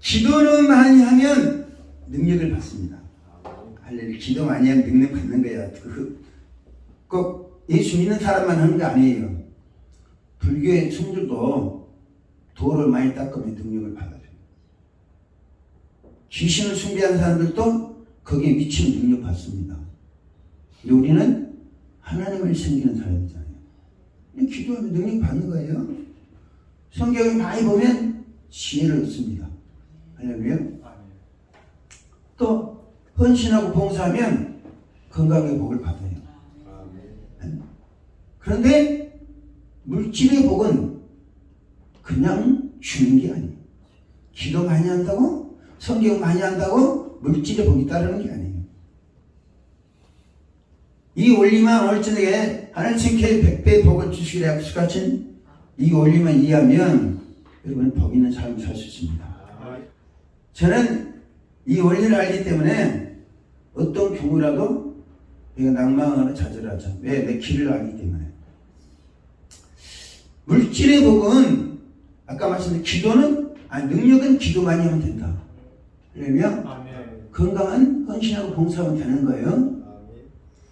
기도는 많이 하면 능력을 받습니다. 할렐루야. 기도 많이 하면 능력 받는 거야. 꼭 예수 믿는 사람만 하는 거 아니에요. 불교의 성들도 돌을 많이 닦으면 능력을 받아요. 귀신을 숭배하는 사람들도 거기에 미치는 능력 받습니다. 우리는 하나님을 섬기는 사람이잖아요. 기도하면 능력 받는 거예요. 성경을 많이 보면 지혜를 얻습니다. 할렐루야. 또 헌신하고 봉사하면 건강의 복을 받아요. 그런데 물질의 복은 그냥 주는 게 아니에요. 기도 많이 한다고, 성경 많이 한다고 물질의 복이 따르는 게 아니에요. 이 원리만 오늘 저녁에 하나님께 100배의 복을 주시기를 약속하신 이 원리만 이해하면 여러분 복 있는 삶을 살 수 있습니다. 저는 이 원리를 알기 때문에 어떤 경우라도 내가 낭망하거나 좌절하죠. 왜? 내 길을 알기 때문에. 물질의 복은 아까 말씀드린 기도는 능력은 기도 많이 하면 된다. 그러면 건강은 헌신하고 봉사하면 되는 거예요.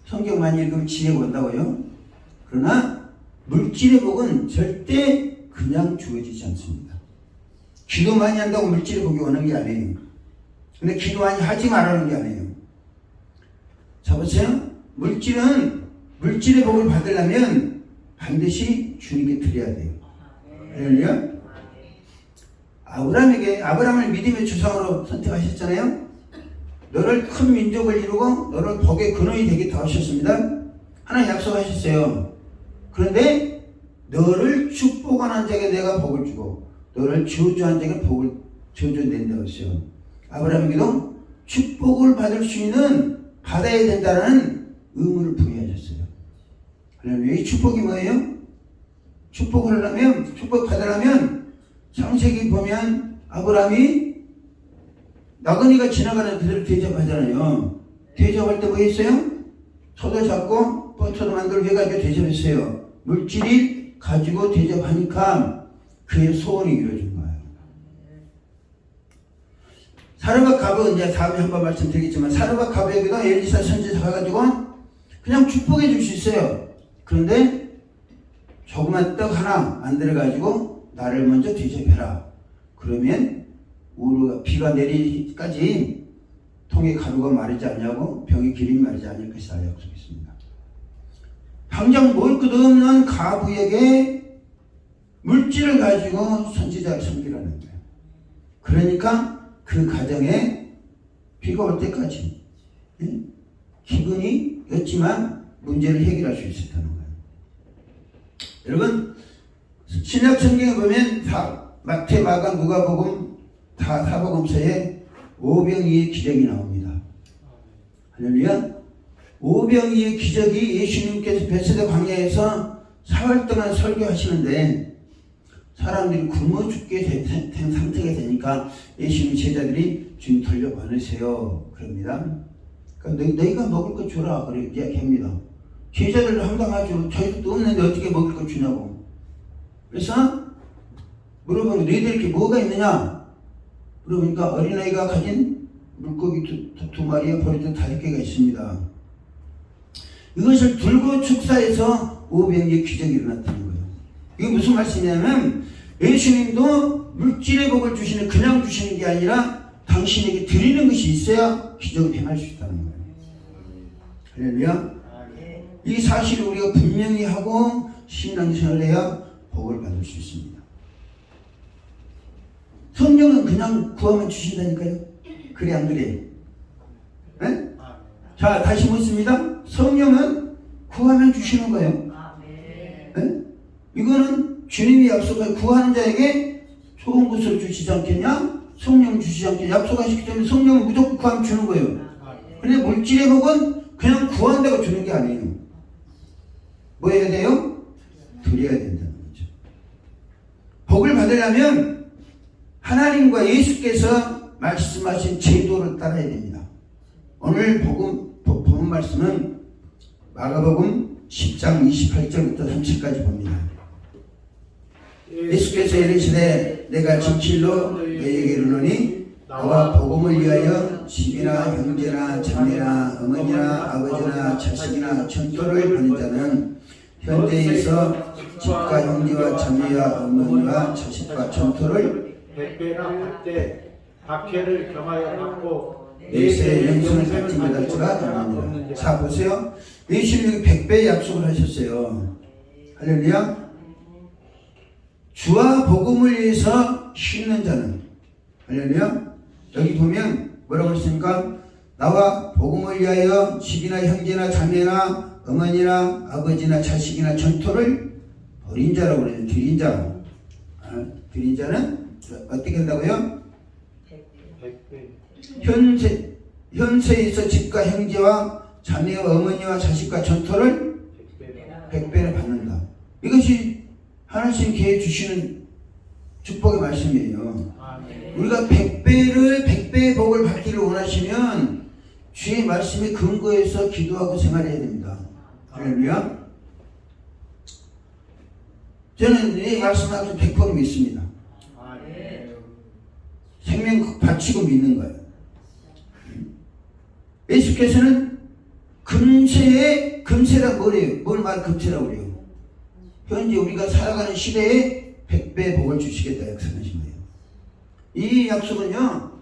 성경 많이 읽으면 지혜가 온다고요. 그러나 물질의 복은 절대 그냥 주어지지 않습니다. 기도 많이 한다고 물질의 복이 오는 게 아니에요. 근데 기도 많이 하지 말라는 게 아니에요. 자 보세요. 물질의 복을 받으려면 반드시 주님께 드려야 돼요. 할렐루야. 아브라함을 믿음의 조상으로 선택하셨잖아요. 너를 큰 민족을 이루고 너를 복의 근원이 되겠다 하셨습니다. 하나님 약속하셨어요. 그런데 너를 축복하는 자에게 내가 복을 주고 너를 저주한 자에게 복을 저주낸다고 했어요. 아브라함에게도 축복을 받을 수 있는 받아야 된다는 의무를 부여하셨어요. 그러면 이 축복이 뭐예요? 축복 받으려면 창세기 보면 아브라함이 나그네가 지나가는 그대로 대접하잖아요. 대접할 때 뭐 했어요? 소도 잡고 포도도 만들고 해가지고 대접했어요. 물질이 가지고 대접하니까 그의 소원이 이루어진 거예요. 사르밧 가브, 이제 다음에 한번 말씀드리겠지만 사르밧 가브에게도 엘리사 선지자 가가지고 그냥 축복해 줄 수 있어요. 그런데 조그만 떡 하나 만들어가지고 나를 먼저 대접해라. 그러면 비가 내리기까지 통에 가루가 마르지 않냐고 병에 기름이 마르지 않을 것이다 약속했습니다. 당장 뭘 것도 없는 가부에게 물질을 가지고 선지자를 섬기라는 거예요. 그러니까 그 가정에 비가 올 때까지 기근이 였지만 문제를 해결할 수 있었다는 거예요. 여러분 신약 성경에 보면 마태, 마가, 누가복음 다 사복음서에 오병이의 기적이 나옵니다. 할렐루야. 오병이의 기적이 예수님께서 베세다 광야에서 4월 동안 설교하시는데 사람들이 굶어 죽게 된 상태가 되니까 예수님 제자들이 주님 돌려보내세요 그럽니다. 그러니까 너희가 먹을 거 주라 그렇게 이야기합니다. 제자들도 황당하죠. 저희도 없는데 어떻게 먹을 거 주냐고. 그래서 물어보면 너희들께 뭐가 있느냐? 그러니까 어린아이가 가진 물고기 두 마리에 버리던 5개가 있습니다. 이것을 들고 축사해서 오병이의 기적이 일어났다는 거예요. 이게 무슨 말씀이냐면 예수님도 물질의 복을 주시는 그냥 주시는 게 아니라 당신에게 드리는 것이 있어야 기적을 행할 수 있다는 거예요. 할렐루야. 이 사실을 우리가 분명히 하고 신앙생활을 해야 복을 받을 수 있습니다. 성령은 그냥 구하면 주신다니까요. 그래 안 그래? 네? 자 다시 묻습니다. 성령은 구하면 주시는 거예요. 네? 이거는 주님이 약속한 구하는 자에게 좋은 것을 주시지 않겠냐? 성령 주시지 않겠냐? 약속하시기 때문에 성령은 무조건 구하면 주는 거예요. 그런데 물질의 복은 그냥 구한다고 주는 게 아니에요. 뭐 해야 돼요? 드려야 된다는 거죠. 복을 받으려면 하나님과 예수께서 말씀하신 제도를 따라야 됩니다. 오늘 본 말씀은 마가복음 10장 28절부터 30까지 봅니다. 예수께서 이르시되 내가 진실로 너희에게 이르노니 차례나 전토를 받는 자는 현재에서 집과 형제와 자매와 어머니와 자식과 전토를 100배나 받되 박해를 경하여 받고 내세 영생을 받지 못할 자가 없느니라. 자 보세요. 예수님이 100배의 약속을 하셨어요. 할렐루야. 주와 복음을 위해서 쉬는 자는, 할렐루야. 여기 보면 뭐라고 했습니까? 나와 복음을 위하여 집이나 형제나 자매나 어머니나 아버지나 자식이나 전토를 버린 자라고 그래요. 드린 자. 드린 자는 어떻게 한다고요? 100배. 현세에서 집과 형제와 자매와 어머니와 자식과 전토를 100배를 받는다. 이것이 하나님 기회 주시는 축복의 말씀이에요. 우리가 100배의 복을 받기를 원하시면 주의 말씀에 근거해서 기도하고 생활해야 됩니다. 할렐루야. 저는 이 말씀을 100% 믿습니다. 생명 바치고 믿는 거예요. 예수께서는 금세라 뭐래요? 뭘 말 금세라고 그래요? 현재 우리가 살아가는 시대에 100배의 복을 주시겠다 약속하신 거예요. 이 약속은요,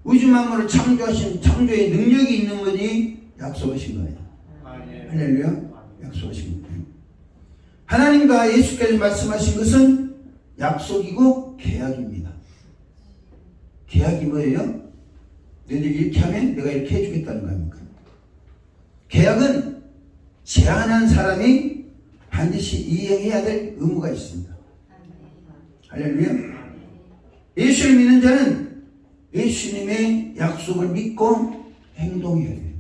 우주 만물을 창조하신 창조의 능력이 있는 분이 약속하신 거예요. 할렐루야. 약속하신 거예요. 하나님과 예수께서 말씀하신 것은 약속이고 계약입니다. 계약이 뭐예요? 너희들 이렇게 하면 내가 이렇게 해주겠다는 겁니까? 계약은 제안한 사람이 반드시 이행해야 될 의무가 있습니다. 할렐루야. 예수를 믿는 자는 예수님의 약속을 믿고 행동해야 돼요.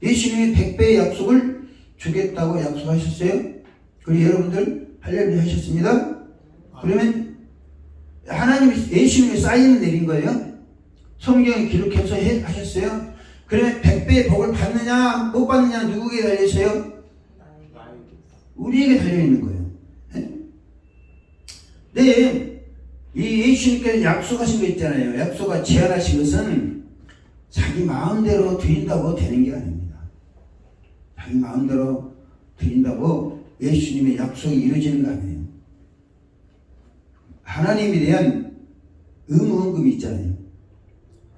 예수님의 100배의 약속을 주겠다고 약속하셨어요. 그리고 여러분들 할렐루야 하셨습니다. 그러면 하나님이 예수님의 사인을 내린 거예요. 성경에 기록해서 하셨어요. 그러면 100배의 복을 받느냐 못 받느냐 누구에게 달려있어요? 우리에게 달려있는 거예요. 네, 이 예수님께서 약속하신 거 있잖아요. 약속과 제안하신 것은 자기 마음대로 드린다고 되는 게 아닙니다. 자기 마음대로 드린다고 예수님의 약속이 이루어지는 거 아니에요. 하나님에 대한 의무헌금이 있잖아요.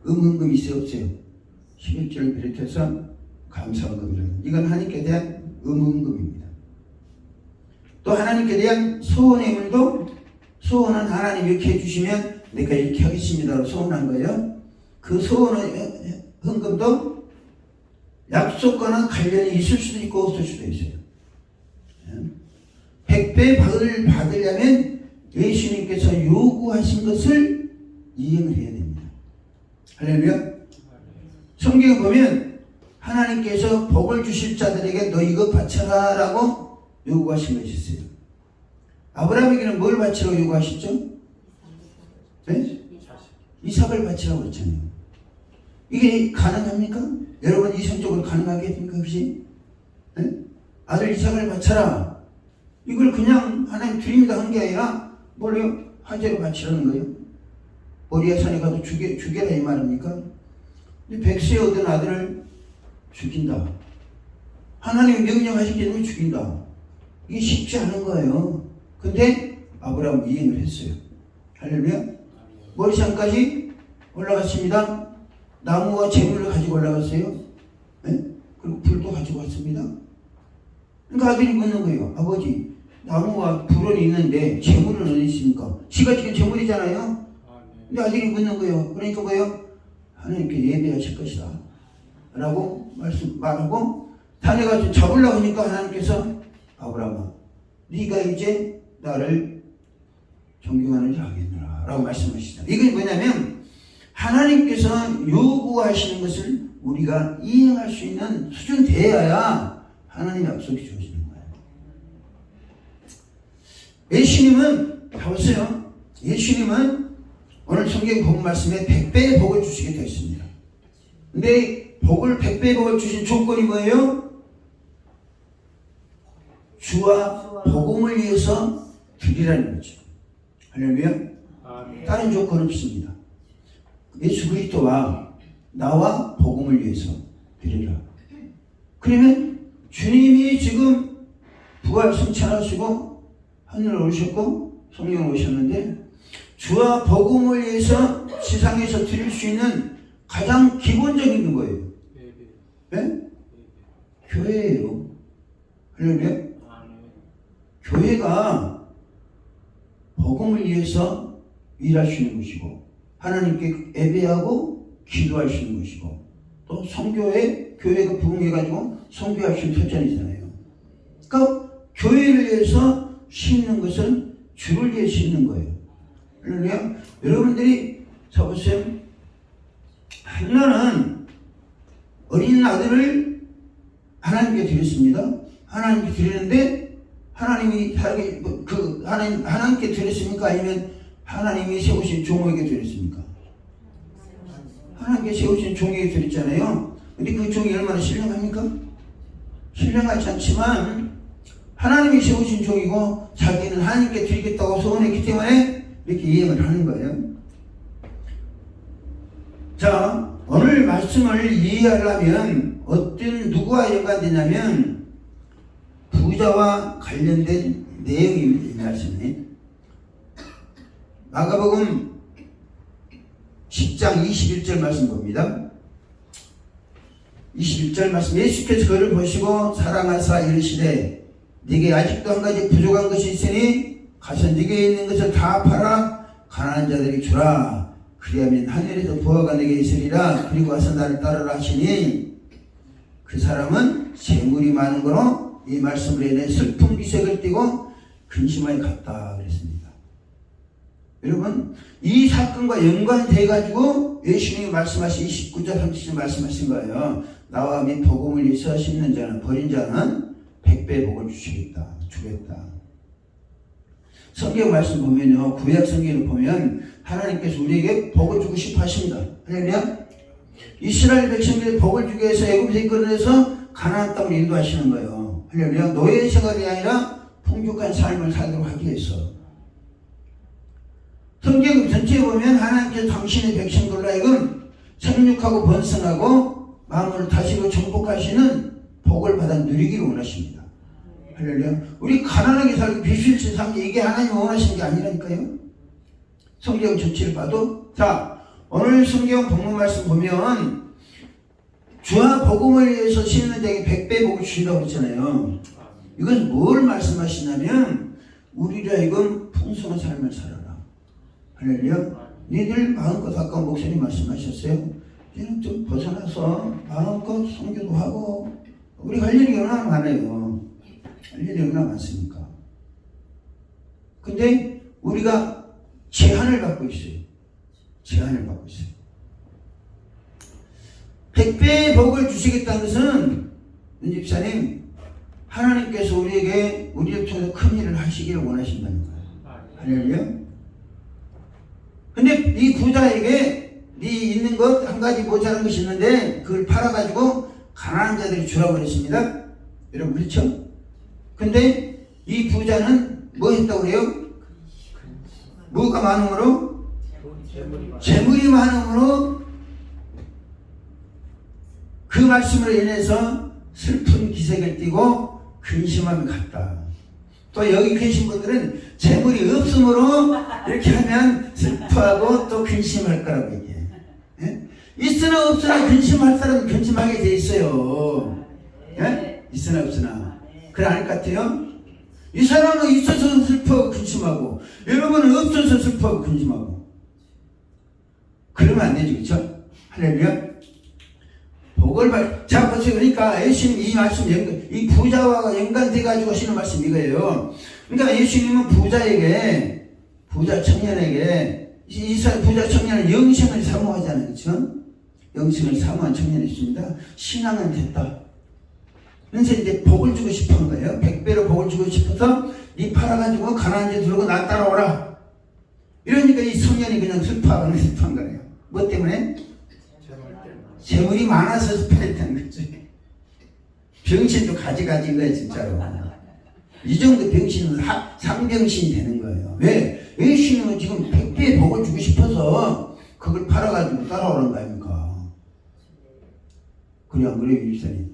의무헌금이 있어요, 없어요? 11절을 비롯해서 감사헌금이라는, 이건 하나님께 대한 의무헌금입니다. 또 하나님께 대한 소원의 물도, 소원은 하나님 이렇게 해주시면 내가 이렇게 하겠습니다로 소원한 거예요. 그 소원의 헌금도 약속과는 관련이 있을 수도 있고 없을 수도 있어요. 100배 받으려면 예수님께서 요구하신 것을 이행을 해야 됩니다. 할렐루야. 성경에 보면 하나님께서 복을 주실 자들에게 너 이거 바쳐라 라고 요구하신 것이 있어요. 아브라함에게는 뭘 바치라고 요구하셨죠? 네? 이삭을 바치라고 했잖아요. 이게 가능합니까? 여러분 이성적으로 가능하겠습니까? 혹시? 네? 아들 이삭을 바쳐라. 이걸 그냥 하나님 드립니다 한 게 아니라 뭘요? 화제로 바치라는 거예요. 모리아 산에 가서 죽여라 이 말입니까? 근데 100세에 얻은 아들을 죽인다. 하나님이 명령하신 게 되면 죽인다. 이게 쉽지 않은 거예요. 근데 아브라함 이행을 했어요. 할렐루야. 모리산까지 올라갔습니다. 나무와 재물을 가지고 올라갔어요. 네? 그리고 불도 가지고 왔습니다. 그러니까 아들이 묻는 거예요. 아버지, 나무와 불은 있는데 재물은 어디 있습니까? 지가 지금 재물이잖아요. 근데 아들이 묻는 거예요. 그러니까 뭐예요? 하나님께 예배하실 것이다 라고 말하고 다녀가지고 잡으려고 하니까 하나님께서 아브라함아, 네가 이제 나를 존경하는 자 하겠노라 라고 말씀하시죠. 이건 뭐냐면 하나님께서 요구하시는 것을 우리가 이행할 수 있는 수준 되어야 하나님의 약속이 주어지는 거예요. 예수님은 보세요. 예수님은 오늘 성경 본 말씀에 100배의 복을 주시게 되어 있습니다. 근데 100배의 복을 주신 조건이 뭐예요? 주와 복음을 위해서 드리라는 거죠. 할렐루야. 다른 조건 없습니다. 예수 그리스도와 나와 복음을 위해서 드리라. 그러면 주님이 지금 부활 승천하시고 하늘에 오셨고 성령에 오셨는데 주와 복음을 위해서 세상에서 드릴 수 있는 가장 기본적인 거예요. 네? 교회예요. 할렐루야. 교회가 복음을 위해서 일할 수 있는 것이고 하나님께 예배하고 기도할 수 있는 것이고 또 성교회 교회가 부흥해가지고 성교할 수 있는 터전이잖아요. 그러니까 교회를 위해서 심는 것은 주를 위해 심는 거예요. 할렐루야. 여러분들이 자보세요. 한나는 어린 아들을 하나님께 드렸습니다. 하나님께 드리는데 하나님이 하나님께 드렸습니까? 아니면 하나님이 세우신 종에게 드렸습니까? 하나님께 세우신 종에게 드렸잖아요. 근데 그 종이 얼마나 신령합니까? 신령하지 않지만 하나님이 세우신 종이고 자기는 하나님께 드리겠다고 소원했기 때문에 이렇게 이행을 하는 거예요. 자, 오늘 말씀을 이해하려면 어떤 누구와 연관되냐면 부자와 관련된 내용입니다. 이 말씀이 마가복음 10장 21절 말씀 봅니다. 21절 말씀 예수께서 그를 보시고 사랑하사 이르시되 네게 아직도 한 가지 부족한 것이 있으니 가서 네게 있는 것을 다 팔아 가난한 자들에게 주라. 그리하면 하늘에서 부하가 내게 있으리라. 그리고 와서 나를 따르라 하시니 그 사람은 재물이 많은 거로 이 말씀을 인해 슬픈 기색을 띠고 근심하여 갔다 그랬습니다. 여러분 이 사건과 연관돼 가지고 예수님이 말씀하신 29절 30절 말씀하신 거예요. 나와 및 복음을 위해서 심는 자는 버린 자는 100배 복을 주겠다. 성경 말씀 보면요. 구약 성경을 보면 하나님께서 우리에게 복을 주고 싶어 하십니다. 할렐루야. 이스라엘 백성들이 복을 주기 위해서 애굽에서 이끌어내서 가나안 땅으로 인도하시는 거예요. 할렐루야. 노예 생활이 아니라 풍족한 삶을 살도록 하기 위해서. 성경 전체에 보면 하나님께서 당신의 백성들로 하여금 생육하고 번성하고 마음을 다스리고 정복하시는 복을 받아 누리기를 원하십니다. 할렐루야. 우리 가난하게 살고 비실실 살고 이게 하나님이 원하시는 게 아니라니까요. 성경 전체를 봐도 자 오늘 성경 본문 말씀 보면 주와 복음을 위해서 심는 자에게 100배 복을 주신다고 했잖아요. 이건 뭘 말씀하시냐면 우리를 하여금 풍성한 삶을 살아라. 할렐루야. 니들 마음껏 아까 목사님 말씀하셨어요. 이제는 좀 벗어나서 마음껏 성교도 하고 우리 할 일이 얼마나 많아요. 할 일이 얼마나 많습니까? 근데 우리가 제한을 받고 있어요. 제한을 받고 있어요. 100배의 복을 주시겠다는 것은 윤집사님 하나님께서 우리를 통해서 큰 일을 하시기를 원하신다는 거예요. 할렐루야. 근데 이 부자에게 네 있는 것 한 가지 모자란 것이 있는데 그걸 팔아가지고 가난한 자들이 주라고 그랬습니다. 여러분 그렇죠? 근데 이 부자는 뭐 했다고 해요? 뭐가 많음으로? 재물이 많음으로 그 말씀으로 인해서 슬픈 기색을 띠고 근심함이 갔다. 또 여기 계신 분들은 재물이 없으므로 이렇게 하면 슬퍼하고 또 근심할 거라고 얘기해. 예? 있으나 없으나 근심할 사람은 근심하게 돼 있어요. 예? 있으나 없으나. 그래 아닐 것 같아요? 이 사람은 있어서 슬퍼하고 근심하고 여러분은 없어서 슬퍼하고 근심하고 그러면 안 되죠. 그렇죠? 할렐루야. 복을 자 보세요. 그러니까 예수님 이 말씀 이 부자와 연관돼 가지고 하시는 말씀 이거예요. 그러니까 예수님은 부자 청년에게 부자 청년은 영생을 사모하잖아요. 그렇죠? 영생을 사모한 청년이 있습니다. 신앙은 됐다. 그래서 이제 복을 주고 싶은 거예요. 100배로 복을 주고 싶어서 니 팔아가지고 가난한 데 들고 나 따라오라. 이러니까 이 청년이 그냥 슬퍼하는 거예요. 뭐 때문에? 재물이 많아서 슬퍼했다는 거지. 병신도 가지가지인 거예요, 진짜로. 이 정도 병신은 상병신이 되는 거예요. 왜? 예수님은 지금 100배의 복을 주고 싶어서 그걸 팔아가지고 따라오는 거 아닙니까? 그래, 안 그래요, 유사님?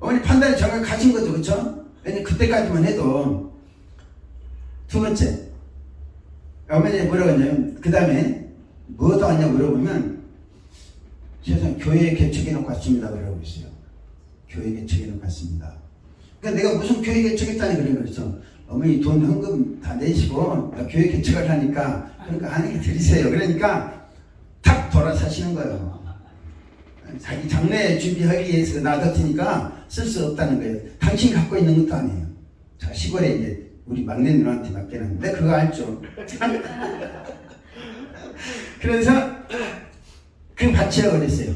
어머니 판단이 정확하신 거죠, 그렇죠? 왜냐면 그때까지만 해도. 두 번째, 어머니 뭐라고 했냐면, 그 다음에 뭐도 하냐 물어보면 세상 교회 개척해 놓고 왔습니다 그러고 있어요. 교회 개척해 놓고 왔습니다. 그러니까 내가 무슨 교회 개척했다니 그런 거죠. 어머니 돈 헌금 다 내시고 나 교회 개척을 하니까 그러니까 하나님께 드리세요. 그러니까 탁 돌아서시는 거예요. 자기 장래 준비하기 위해서 놔뒀으니까 쓸 수 없다는 거예요. 당신이 갖고 있는 것도 아니에요. 자, 시골에 이제 우리 막내 누나한테 맡겨놨는데 그거 알죠? 그래서 그 바치라고 그랬어요.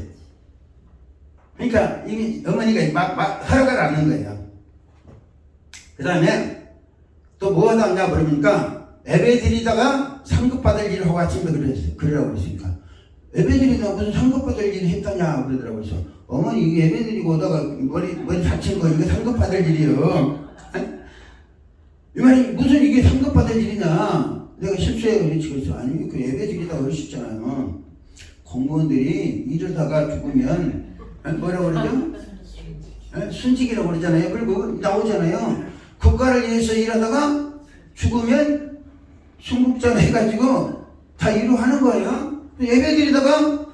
그러니까 이미 어머니가 막 허락을 안 하는 거예요. 그 다음에 또 뭐가 나오냐 그러니까 예배 드리다가 상급 받을 일을 하고 왔습니다 그러라고 그랬으니까 예배 드리다가 무슨 상급 받을 일을 했다냐 그러더라고요. 그래서 어머니 이게 예배 드리고 오다가 머리 다친 거 이거 상급 받을 일이요. 이 말이 무슨 이게 상급 받을 일이냐. 내가 실수해요. 그래서 아니 그 예배 드리다가 그러셨잖아요. 공무원들이 이러다가 죽으면 뭐라고 그러죠? 순직이라고 그러잖아요. 그리고 나오잖아요. 국가를 위해서 일하다가 죽으면 순국전 해가지고 다 이루 하는 거예요. 예배 드리다가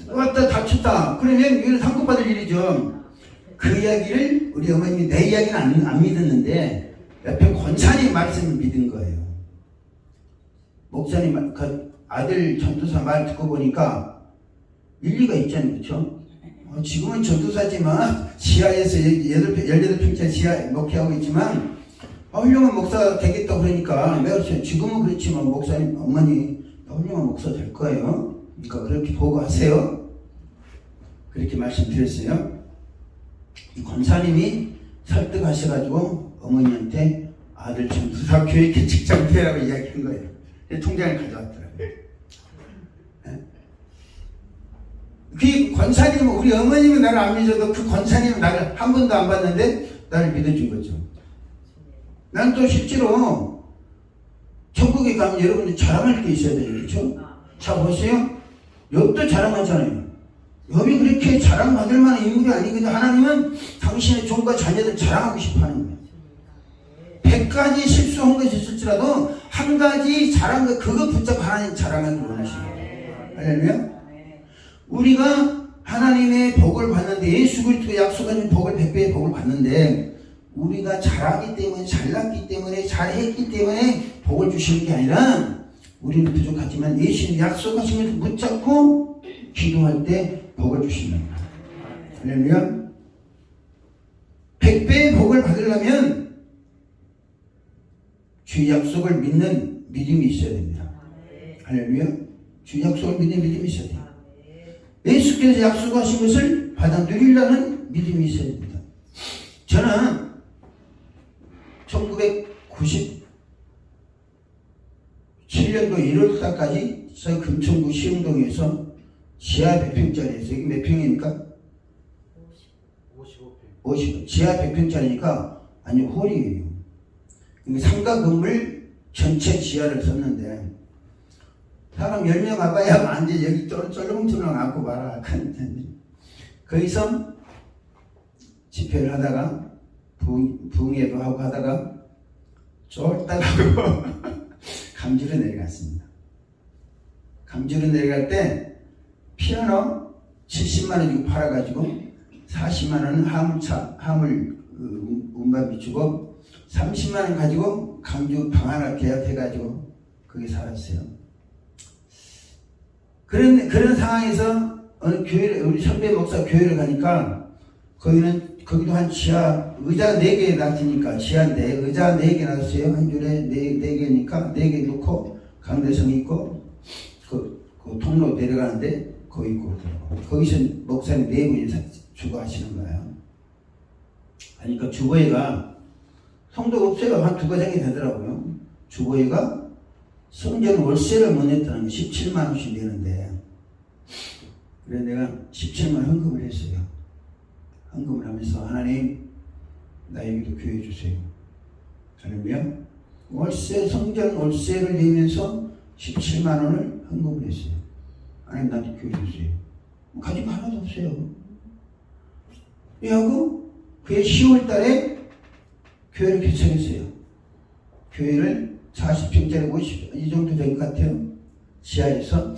왔다 다쳤다. 그러면 이건 상급 받을 일이죠. 그 이야기를 우리 어머님이 내 이야기는 안 믿었는데 옆에 권사님 말씀을 믿은 거예요. 목사님 그 아들 전도사 말 듣고 보니까 일리가 있잖아요. 그렇죠? 지금은 전도사지만 지하에서 18평짜리 지하 목회하고 있지만 훌륭한 목사가 되겠다고 그러니까 내가 지금은 그렇지만 목사님 어머니 훌륭한 목사 될 거예요. 그러니까 그렇게 보고 하세요. 그렇게 말씀드렸어요. 이 권사님이 설득하셔가지고 어머니한테 아들 전도사 교회 개척장 되라고 이야기한 거예요. 통장을 가져왔더라고요. 그 권사님은 우리 어머님은 나를 안 믿어도 그 권사님은 나를 한 번도 안 봤는데 나를 믿어준 거죠. 난 또 실제로 천국에 가면 여러분들 자랑할 게 있어야 되죠. 그렇죠? 자 보세요. 욥도 자랑하잖아요. 욥이 그렇게 자랑받을 만한 인물이 아니거든요. 하나님은 당신의 종과 자녀들 자랑하고 싶어하는 거예요. 100가지 실수한 것이 있을지라도 한 가지 잘한 거 그거 붙잡고 하나님 자랑하기를 원하시는 거예요. 할렐루야. 우리가 하나님의 복을 받는데 예수 그리스도 약속하신 복을 100배의 복을 받는데 우리가 잘하기 때문에 잘났기 때문에 잘했기 때문에 복을 주시는 게 아니라 우리는 부족하지만 예수님 약속하신 것을 붙잡고 기도할 때 복을 주신다. 할렐루야. 100배의 복을 받으려면 주 약속을 믿는 믿음이 있어야 됩니다. 할렐루야. 주 약속을 믿는 믿음이 있어야 돼요. 예수께서 약속하신 것을 받아 누리려는 믿음이 있어야 됩니다. 저는 1997년도 1월달까지 저 금천구 시흥동에서 지하 100평짜리에서 여기 몇 평입니까? 55평. 지하 100평짜리니까 아니 홀이에요. 상가 건물 전체 지하를 썼는데 사람 10명 와봐야 완전 여기 쫄렁쫄렁 앉고 말아. 거기서 집회를 하다가 부흥회도 하고 하다가 쫄딱 하고 감주로 내려갔습니다. 감주로 내려갈 때 피아노 70만원 주고 팔아가지고 40만원은 화물 운반비 주고 30만원 가지고 감주 방 하나 계약해가지고 거기 살았어요. 그런 상황에서 어느 교회를, 우리 선배 목사 교회를 가니까 거기도 한 지하 의자 4개 놨으니까 지하인데 의자 4개 놨어요. 한 줄에 4개니까 4개 놓고 강대성 있고 그 통로 내려가는데 거기 있고 거기서 목사님 4분이 주거 하시는 거예요. 그러니까 주보회가 성도가 없어요. 한 2가정이 되더라고요. 주보회가 성전 월세를 못 냈다는 게 17만 원씩 내는데 그래서 내가 17만 원 헌금을 했어요. 헌금을 하면서 하나님 나에게도 교회 주세요. 그러면 성전 월세를 내면서 17만 원을 헌금을 했어요. 하나님 나한테 교회 주세요. 가지고 하나도 없어요. 하고 그게 10월 달에 교회를 개척했어요. 교회를 40평짜리 50, 이 정도 될 것 같아요. 지하에서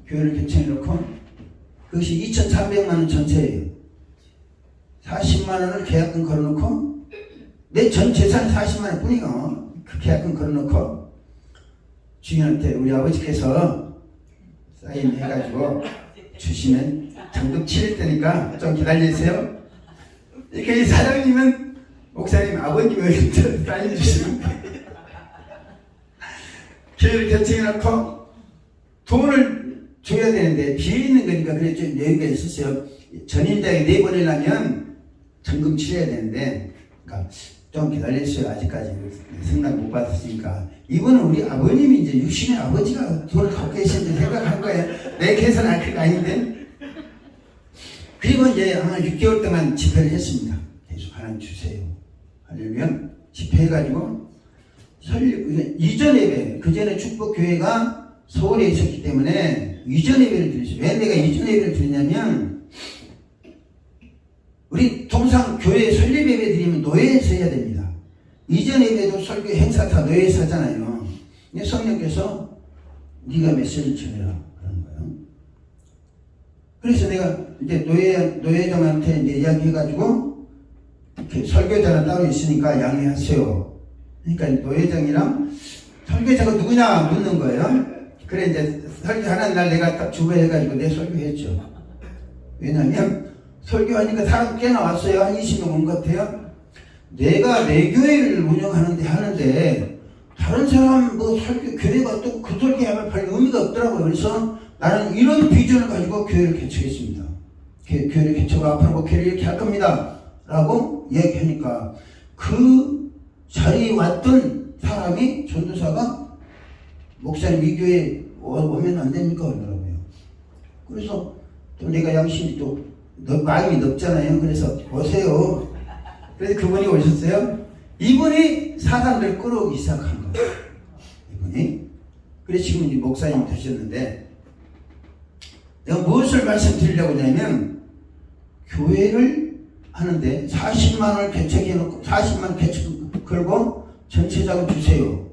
교회를 개척해놓고 그것이 2,300만 원 전체예요. 40만 원을 계약금 걸어놓고 내 전 재산이 40만 원 뿐이요. 그 계약금 걸어놓고 주인한테 우리 아버지께서 사인해가지고 주시면 정도 치를 테니까 좀 기다려주세요. 이렇게 사장님은 목사님 아버님을 사인 주시면 교회를 개척해놓고 돈을 줘야 되는데 비어 있는 거니까 그래 좀 여유가 있었어요. 전일장에 내보내려면 정금 치러야 되는데 그러니까 좀 기다려주세요. 아직까지 승낙 못 받았으니까. 이분은 우리 아버님이 이제 육신의 아버지가 돈을 갖고 계시는데 생각할 거예요. 내 계산할 그거 아닌데. 그리고 이제 한 6개월 동안 집회를 했습니다. 계속 하나님 주세요. 하려면 집회해가지고 이전 예배, 그 전에 축복교회가 서울에 있었기 때문에 이전 예배를 드렸어요. 왜 내가 이전 예배를 드리냐면 우리 통상 교회 설립 예배 드리면 노예에서 해야 됩니다. 이전 예배도 설교 행사 다 노예에서 하잖아요. 근데 성령께서 네가 메시지를 전해라 그런 거예요. 그래서 내가 이제 노예장한테 이제 이야기해가지고 이렇게 설교자는 따로 있으니까 양해하세요. 그러니까 노예장이랑 설교자가 누구냐 묻는 거예요. 그래 이제 설교하는 날 내가 딱 주보해가지고 내 설교했죠. 왜냐면 설교하니까 사람 꽤 나왔어요. 한 20명 온 것 같아요. 내가 내 교회를 하는데 다른 사람 뭐 설교 교회가 또 그 설교하면 별 의미가 없더라고요. 그래서 나는 이런 비전을 가지고 교회를 개척했습니다. 교회를 개척하고 앞으로 목회를 이렇게 할 겁니다. 라고 얘기하니까 그 자리에 왔던 사람이 전도사가 목사님 이 교회 오면 안 됩니까? 그러더라고요. 그래서 또 내가 양심이 또 마음이 넓잖아요. 그래서 오세요. 그래서 그분이 오셨어요. 이분이 사람들 끌어오기 시작한 거예요. 이분이. 그래서 지금 이제 목사님 되셨는데 내가 무엇을 말씀드리려고 하냐면 교회를 하는데 40만 원을 개척해놓고 40만 원 개척 걸고 전체 자금 주세요.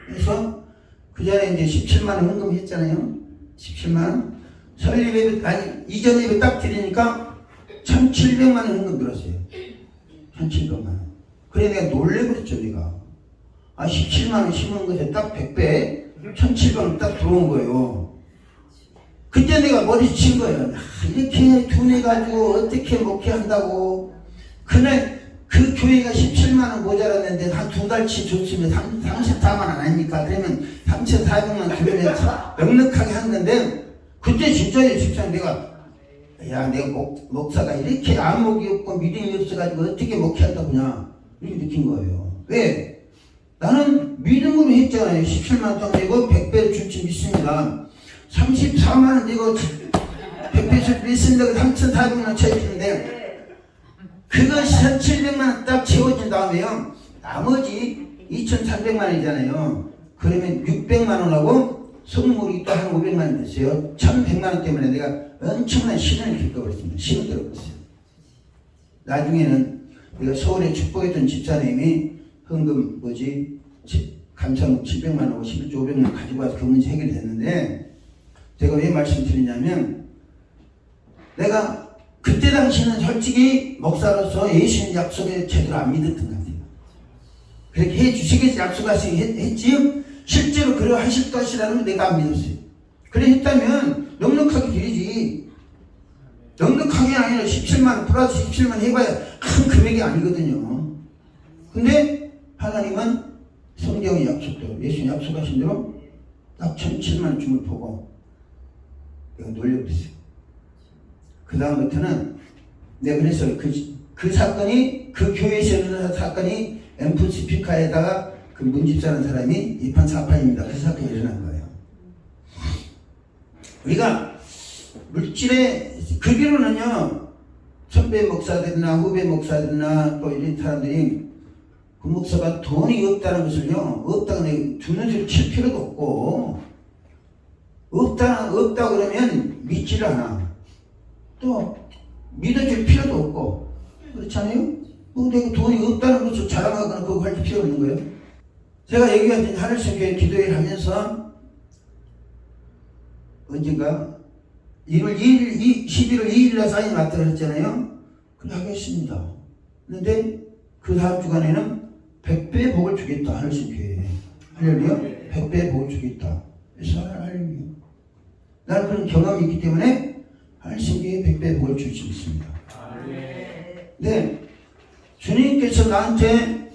그래서 그 전에 이제 17만 원 헌금했잖아요. 17만 원. 설립예배 아니 이전 예배 딱 드리니까 1,700만 원 헌금 들었어요. 1,700만 원. 그래 내가 놀래버렸죠 내가. 17만 원 심은 것에 딱 100배 1,700만 원 딱 들어온 거예요. 그때 내가 머리 친 거예요. 이렇게 둔해 가지고 어떻게 목회한다고. 그날 그 교회가 17만 원 모자랐는데 한 두 달치 줬으면 34만 원 아닙니까? 그러면 3,400만 주변에 넉넉하게 한 건데 그때 진짜요. 집사님 내가 목사가 이렇게 안목이 없고 믿음이 없어가지고 어떻게 목회한다고 그냥 이렇게 느낀 거예요. 왜? 나는 믿음으로 했잖아요. 17만 원 딱 내고 100배를 줄지 믿습니다. 34만 원 내고 100배를 믿습니다. 3,400만 원 쳐주는데 그거 1,700만 원 딱 채워진 다음에요. 나머지 2,300만 원이잖아요. 그러면 600만 원하고 선물이 또 한 500만 원 됐어요. 1,100만 원 때문에 내가 엄청난 신을 겪어버렸습니다. 신을 들어버렸어요. 나중에는 내가 서울에 축복했던 집사님이 헌금 감사문 700만 원, 11조 500만 원 가지고 와서 그 문제 해결됐는데 제가 왜 말씀드리냐면 내가 그때 당시는 솔직히 목사로서 예수님 약속에 제대로 안 믿었던 것 같아요. 그렇게 해주시겠지 약속하시기 했지요. 실제로 그래 하실 것이라는 걸 내가 안 믿었어요. 그래 했다면 넉넉하게 드리지. 넉넉하게 아니라 17만 플러스 17만 해봐야 큰 금액이 아니거든요. 근데 하나님은 성경의 약속대로 예수님 약속하신 대로 딱 1,700만 줌을 보고 내가 놀려버렸어요. 그 다음부터는 내가 그래서 그 사건이 그 교회에서 일어난 사건이 앰프 스피커에다가 그 문집사라는 사람이 이판사판입니다. 그 사건이 일어난 거예요. 우리가 물질의 그 뒤로는요 선배 목사들이나 후배 목사들이나 또 이런 사람들이 그 목사가 돈이 없다는 것을요 없다고 주는 소리 칠 필요도 없고 없다 그러면 믿지를 않아. 또 믿어줄 필요도 없고 그렇잖아요. 뭐 내가 돈이 없다는 것을 자랑하거나 그거 할 필요 없는 거예요. 제가 얘기한 하늘성교회 기도회를 하면서 언젠가 11월 2일날 사인 맞다고 했잖아요. 그래 하겠습니다. 그런데 그 다음 주간에는 100배의 복을 주겠다. 하늘성교회에. 할렐루야. 100배의 복을 주겠다. 그래서 할렐루야. 나는 그런 경험이 있기 때문에 하늘성교회에 100배의 복을 줄 수 있습니다. 네. 주님께서 나한테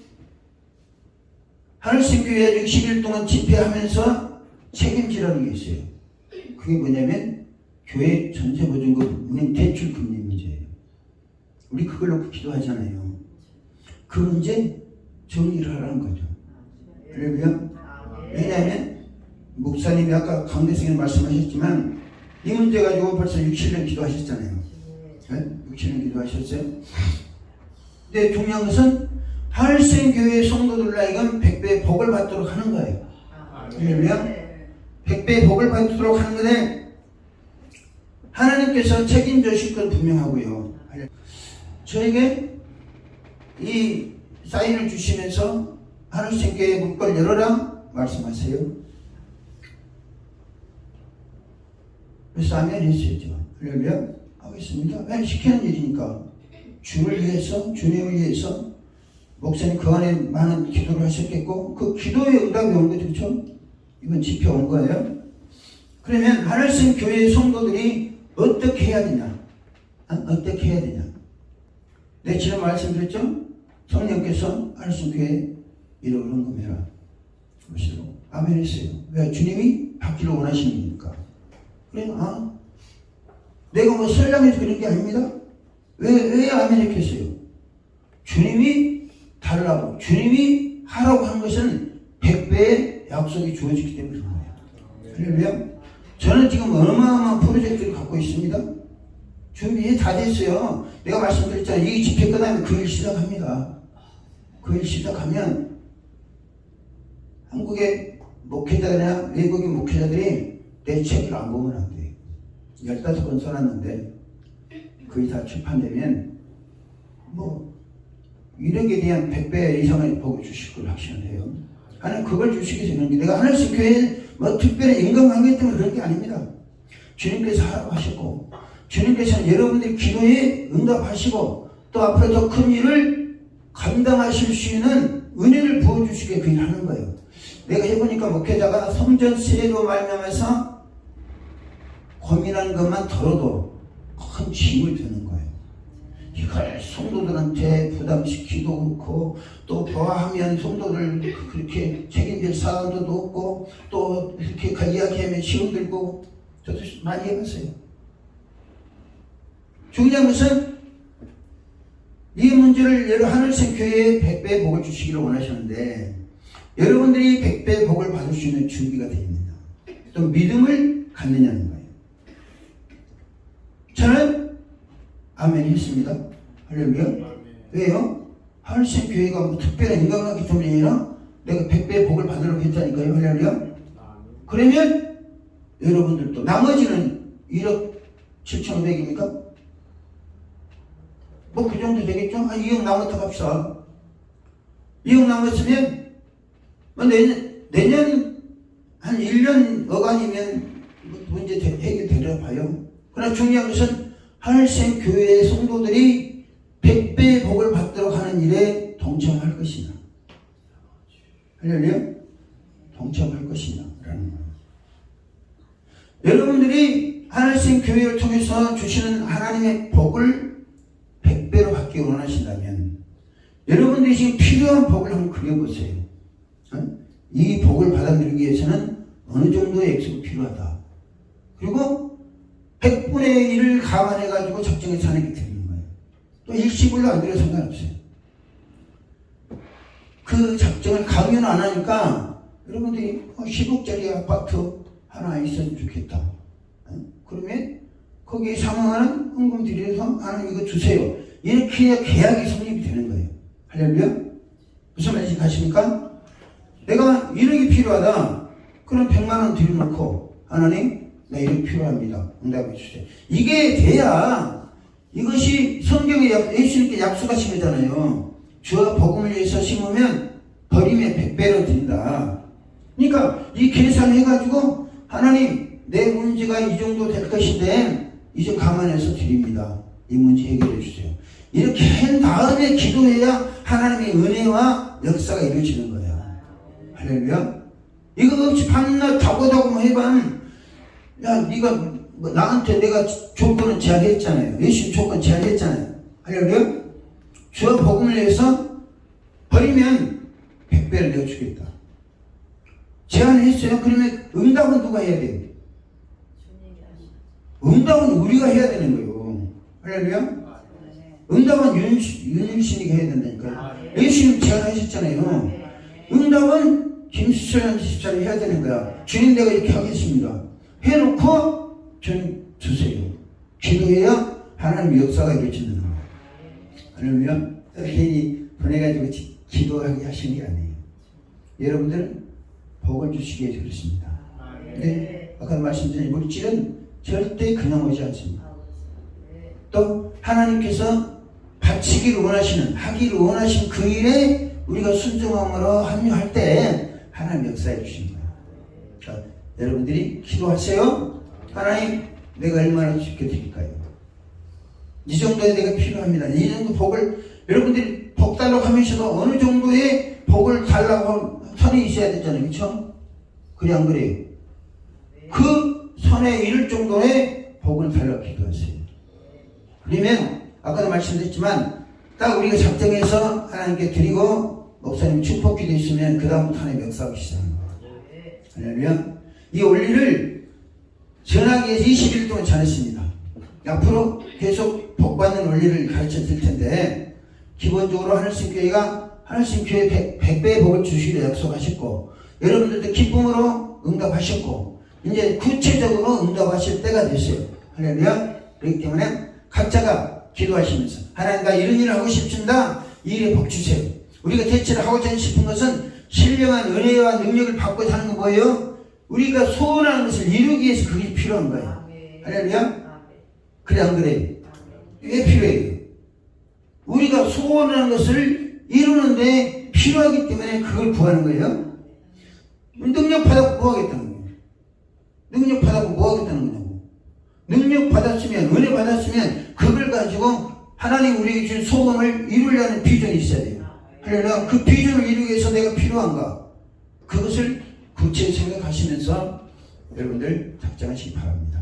하늘성교회 60일 동안 집회하면서 책임지라는 게 있어요. 그게 뭐냐면 교회 전세보증금 은행 대출 금리 문제예요. 우리 그걸 놓고 기도하잖아요. 그 문제 정리를 하라는 거죠. 할렐루야. 왜냐하면 목사님이 아까 강대성에 말씀하셨지만 이 문제 가지고 벌써 6, 7년 기도하셨잖아요. 네? 6, 7년 기도하셨어요. 근데 중요한 것은 하늘성교회 성도들 하여금 100배의 복을 받도록 하는 거예요. 할렐루야. 100배의 복을 받도록 하는 건데 하나님께서 책임져 주실 건 분명하고요. 저에게 이 사인을 주시면서 하늘성교회 문걸 열어라 말씀하세요. 그래서 아멘 했었죠. 할렐루야. 하겠습니다. 왜 시키는 일이니까. 주를 위해서, 주님을 위해서 목사님 그 안에 많은 기도를 하셨겠고 그 기도의 응답이 온 거죠. 그렇죠? 이번 집회 온 거예요. 그러면 하늘성교회 성도들이 어떻게 해야 되냐? 어떻게 해야 되냐? 내 지난 말씀드렸죠? 성령께서 하늘성교회 이러고 헌금해라. 그것으로 아멘 했어요. 왜? 주님이 받기를 원하시니까. 그래, 내가 뭐 설명해서 그런 게 아닙니다. 왜 아멘 했겠어요? 주님이 달라고, 주님이 하라고 한 것은 100배의 약속이 주어지기 때문에 그런 거예요. 할렐루야. 저는 지금 어마어마한 프로젝트를 갖고 있습니다. 준비 다 됐어요. 내가 말씀드렸잖아요. 이 집회 끝나면 그 일 시작합니다. 그 일 시작하면 한국의 목회자들이나 외국인 목회자들이 내 책을 안 보면 안 돼요. 15권 써놨는데 거의 다 출판되면 뭐 1억에 대한 100배 이상의 복을 주실 걸 확신해요. 하나님 그걸 주시기 전에 내가 하늘성교회에 뭐 특별히 임금하기 때문에 그런 게 아닙니다. 주님께서 하라고 하셨고 주님께서는 여러분들의 기도에 응답하시고 또 앞으로 더 큰 일을 감당하실 수 있는 은혜를 부어주시게 그 일을 하는 거예요. 내가 해보니까 목회자가 성전세로 말미암아서 고민하는 것만 덜어도 큰 짐을 드는 거예요. 이걸 성도들한테 부담시키기도 그렇고 또 보아하면 성도들 그렇게 책임질 사람도 없고 또 이렇게 이야기하면 시험 들고 저도 많이 해봤어요. 중요한 것은 이 문제를 하늘성교회에 100배의 복을 주시기를 원하시는데 여러분들이 100배의 복을 받을 수 있는 준비가 되어 있느냐 또 믿음을 갖느냐는 거예요. 저는 아멘 했습니다. 할렐루야. 왜요? 하늘성교회가 뭐 특별한 인간하기 때문이 아니라 내가 100배의 복을 받으려고 했다니까요. 할렐루야. 그러면 여러분들도 나머지는 1억 7,500입니까? 뭐 그 정도 되겠죠? 한 2억 남았다 갑시다. 2억 남았으면 뭐 내년 한 1년 어간이면 문제 해결되려 봐요. 그러나 중요한 것은 하늘성교회의 성도들이 100배의 복을 받도록 하는 일에 동참할 것이냐. 할렐루야? 동참할 것이냐 라는 거예요. 여러분들이 하늘성교회를 통해서 주시는 하나님의 복을 100배로 받기 원하신다면 여러분들이 지금 필요한 복을 한번 그려보세요. 이 복을 받아들이기 위해서는 어느 정도의 액수가 필요하다. 그리고 100분의 1을 감안해가지고 적정해서 하는 게 되는 거예요. 또 일시불로 안 들어도 상관없어요. 그 작정을 강요는 안 하니까 여러분들이 10억짜리 아파트 하나 있으면 좋겠다. 그러면 거기에 상황하는 헌금 드려서 하나님 이거 주세요. 이렇게 해야 계약이 성립이 되는 거예요. 할렐루야? 무슨 말인지 가십니까? 내가 1억이 필요하다. 그럼 100만 원 드려놓고 하나님 나 1억 필요합니다. 응답해 주세요. 이게 돼야 이것이 성경에 예수님께 약속하신 거잖아요. 주와 복음을 위해서 심으면 버림에 100배로 드린다. 그러니까 이 계산해가지고 하나님 내 문제가 이 정도 될 것인데 이제 감안해서 드립니다. 이 문제 해결해 주세요. 이렇게 한 다음에 기도해야 하나님의 은혜와 역사가 이루어지는 거예요. 할렐루야. 이거 없이 밤낮 다고다고 해봐. 야, 네가 뭐 나한테 내가 조건은 제한했잖아요. 예수님 조건 제한했잖아요. 할렐루야. 주와 복음을 위해서 버리면 100배를 내어주겠다. 제한했어요. 그러면 응답은 누가 해야 돼요? 응답은 우리가 해야 되는 거예요. 할렐루야. 응답은 윤신이가 해야 된다니까요. 예수님 제안하셨잖아요. 응답은 김수철 집사를 해야 되는 거야. 주님 내가 이렇게 하겠습니다. 해놓고 주님 주세요. 기도해야 하나님의 역사가 이루어지는 거예요. 할렐루야. 괜히 보내가지고 기도하게 하신 게 아니에요. 여러분들 복을 주시기 위해 그렇습니다. 근데 아까 말씀드린 물질은 절대 그냥 오지 않습니다. 또 하나님께서 바치기를 원하시는, 하기를 원하시는 그 일에 우리가 순종함으로 합류할 때 하나님 역사해 주시는 거예요. 자, 여러분들이 기도하세요. 하나님 내가 얼마나 지켜드릴까요? 이 정도의 내가 필요합니다. 이 정도 복을 여러분들이 복 달라고 하면서도 어느 정도의 복을 달라고 선이 있어야 되잖아요. 그렇죠? 그래 안 그래요? 그 선에 이를 정도의 복을 달라고 기도하세요. 그러면 아까도 말씀드렸지만 딱 우리가 작정해서 하나님께 드리고 목사님 축복 기도 있으면 그 다음부터 하나님 역사하기 시작하는 거예요. 할렐루야. 이 원리를 전하기 위해서 20일 동안 전했습니다. 앞으로 계속 복받는 원리를 가르쳐 드릴 텐데 기본적으로 하늘신교회가 하늘신교회 100배의 복을 주시기로 약속하셨고 여러분들도 기쁨으로 응답하셨고 이제 구체적으로 응답하실 때가 됐어요. 할렐루야. 그렇기 때문에 각자가 기도하시면서 하나님 나 이런 일을 하고 싶습니다. 이 일에 복 주세요. 우리가 대체로 하고자 싶은 것은 신령한 은혜와 능력을 받고자 하는 거 뭐예요? 우리가 소원하는 것을 이루기 위해서 그게 필요한 거예요. 할렐루야. 그래 안 그래요? 왜 필요해요? 우리가 소원하는 것을 이루는데 필요하기 때문에 그걸 구하는 거예요. 능력 받았고 뭐 하겠다는 거예요? 능력 받았고 뭐 하겠다는 거냐고. 능력 받았으면 은혜 받았으면 그걸 가지고 하나님 우리에게 준 소원을 이루려는 비전이 있어야 돼요. 할렐루야. 그 비전을 이루기 위해서 내가 필요한가? 그것을 구체적으로 생각하시면서 여러분들 작정하시기 바랍니다.